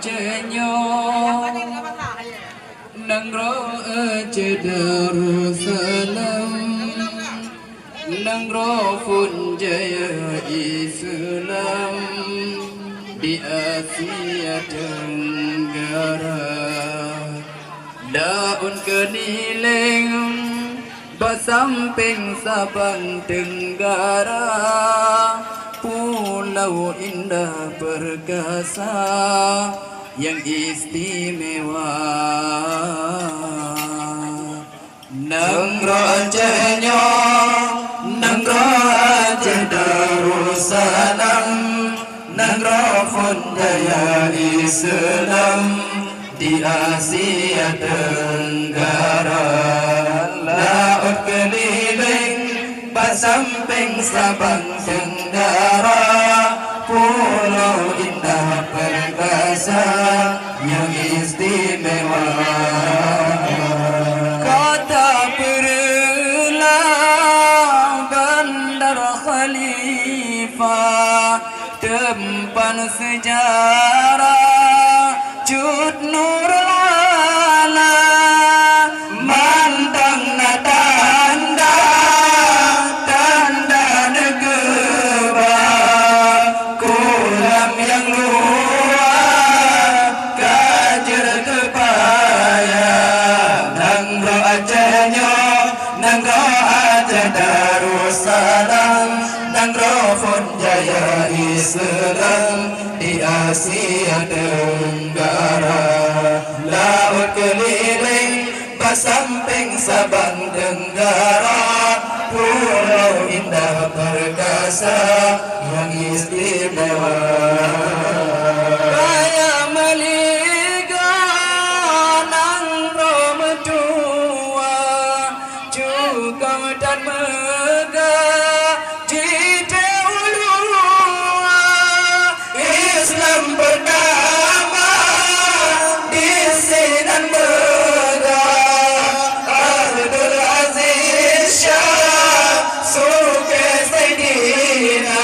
Acehnya Nangro Aceh Darussalam Nangro pun jaya Islam di Asia Tenggara daun keniling bersamping Sabang Tenggara pulau indah perkasa yang istimewa Nangro Acehnya Nangro Aceh Darussalam Nangro pun jaya Islam di Asia Tenggara laut keliling bersamping Sabang Tenggara pulau indah perkasa yang istimewa kota Perlah Bandar Khalifah tempat sejarah Cut Nurul Ala mantang tanda tanda negara kolam yang luar kajer kepaya Nangro Acehnya Nangro Aceh Darussalam Nangro pun jaya Islam di Asia Tenggara laut keliling bersamping Sabang Tenggara pulau indah perkasa yang istimewa Raya Meliga Nangro Metua juga dan megah di Islam pertama di Sinan Megah Abdul Aziz Shah Suke Saidina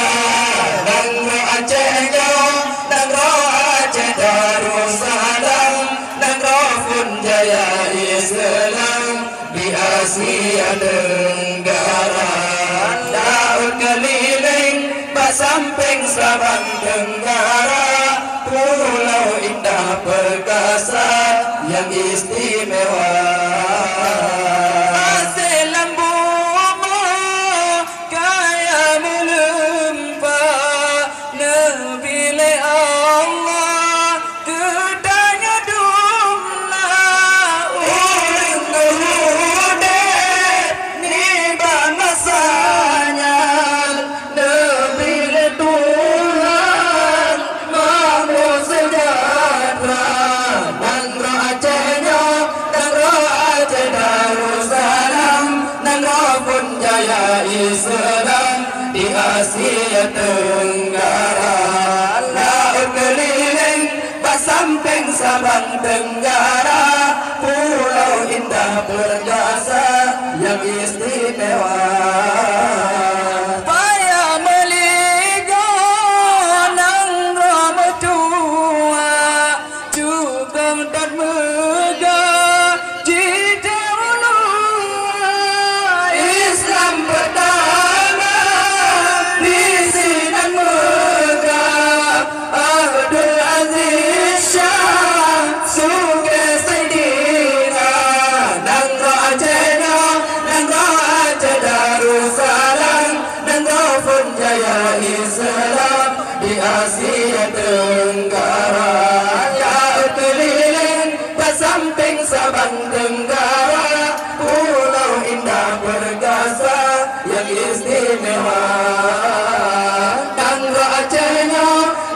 Nangro Acehnya Nangro Aceh Darussalam Nangro pun jaya Islam di Asia Tenggara laut keliling bersamping Sabang Tenggara pulau indah perkasa yang istimewa Aselam bunga kaya melimpah nebile Allah kedanya dumla uring kehude niba masanya nebile Tuhan mamu sejahtera Nangro Acehnya Nangro Aceh Darussalam Nangro pun jaya Islam di Asia Tenggara laut keliling bersamping Sabang Tenggara pulau indah perkasa yang istimewa Paya Meliga Nangro Metua Cugeng dan megah di dahulu Islam pertama di Sinan Megah Abdul Aziz Shah Suke Saidina Nangro Acehnya Nangro Aceh Darussalam Nangro pun jaya Islam di Asia Tenggara laut keliling bersamping Sabang Tenggara pulau indah perkasa yang istimewa Nangro Acehnya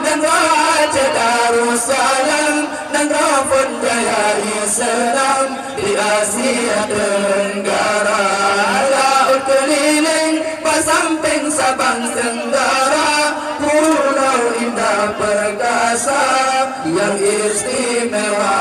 Nangro Aceh Darussalam Nangro pun jaya Islam di Asia Tenggara laut keliling bersamping Sabang Tenggara pulau indah perkasa yang istimewa